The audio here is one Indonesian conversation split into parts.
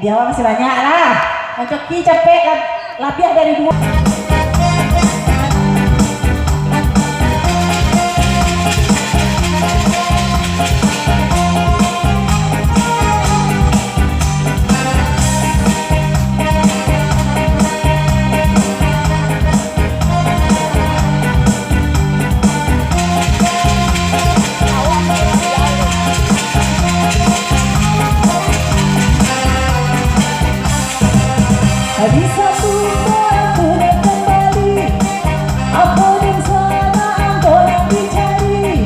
Dia masih banyak lah. Untuk Ki capek lebih dari 2. Di satu aku dan kembali, apa dan sana engkau yang dicari.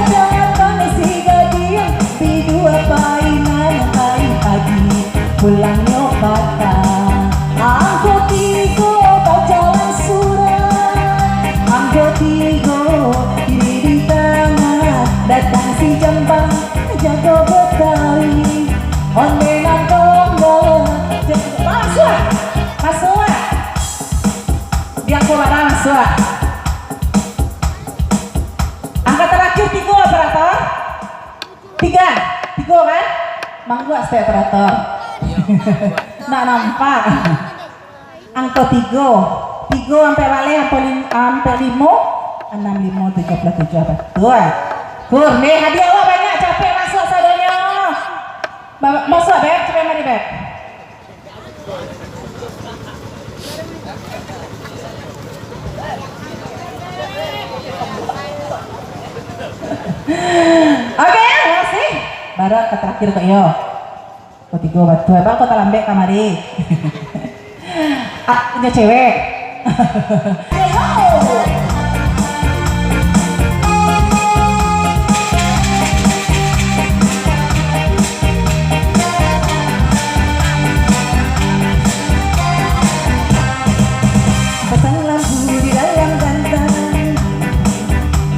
Jangan panas si gading, bidu painan pagi pulang nyopata. Angko tigo bacalan surat, angko tigo kiri di tangan. Datang si jambang jago Betawi, onde nangkong masuk dia keluar masuk. Angka terakhir 3 operator 3 kan manggu stay operator nak nampak angka 3 sampai balik sampai 5 6 5 37 betul kur nih hadiah wah banyak capek masuk sadanya masuk beb cepet mari beb. Oke, makasih. Baru ke terakhir kok yo. Kok 3 batu, bang kok talambek kamari. Punya cewek. Pasang lampu di dalam gantang.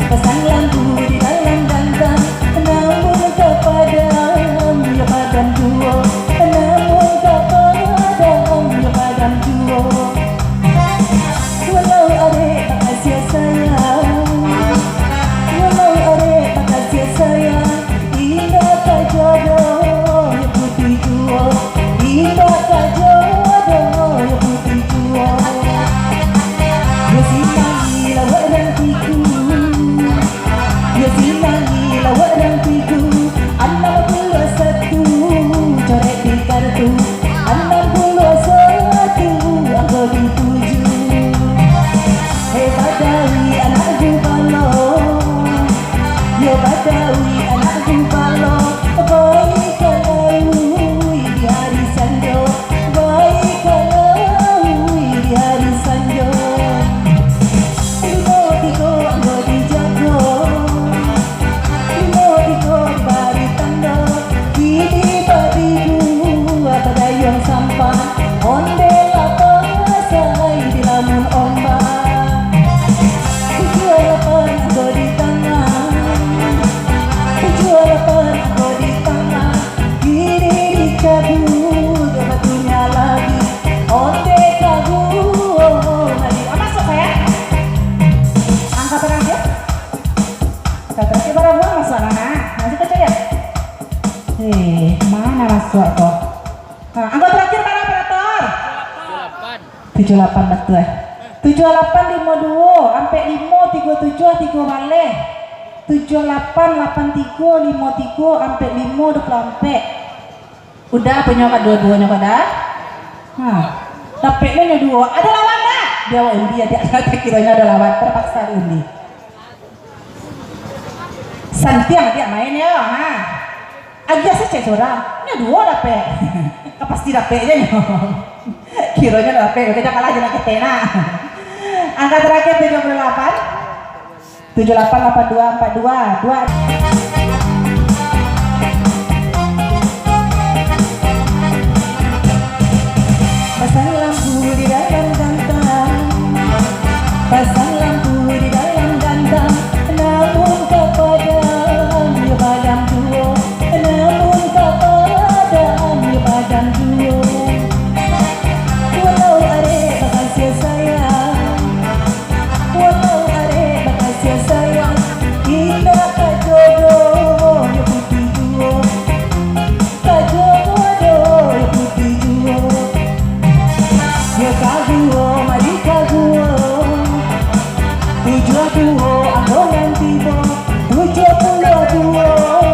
Pasang lampu di dalam gantang. Namun kepadam ya padam duo. Namun kepadam ya padam duo. Walau adek tak kasih sayang, walau adek tak kasih sayang. Indah tak jodoh ya putih duo. Indah tak jodoh ya putih duo. Ya sinangi lawak dan tiku, ya sinangi lawak dan tiku. 61 coret di kartu, 61 angka dituju. Hei Badawi anak Gubalo, ya Badawi anak Gubalo. Baik kalau di hari Sanjo, baik kalau di hari Sanjo. Tigo anggo dijago, tigo di bari tanda. Kini badiku apa dayung sampan, onde lapang say di lamun ombak. 78 anggo di tangan, 78 anggo di tangan. Kini dicabut batunya lagi, onde kabur lagi. Masuk saya. Angka terakhir. Terakhir barang buang masuk anak. Masih kecil ya? Mana masuk kok? Nah, angka terakhir para operator. 78 betul. 78 52 sampai 5 37 3 balik. 78 83 53 sampai 5 24. Udah punya dua-duanya pada. Nah, tapi nya 2. Ada lawan enggak? Dia undi ya, dia kiranya ada lawan, terpaksa undi. Santiang dia main ya. Nah. Agak sih cek seorang, ini 2 dapet, pasti dapetnya nih, kiranya dapet, kita kalah jangan ketena. Angka terakhir 78, 78 82 42 2. Pasang lampu di dalam gantang, pasang lampu di dalam gantang. Namun kepadam ya padam duo, namun kepadam ya padam duo. Walau adek tak kasih sayang, walau adek tak kasih sayang. Indah tak jodoh lo tua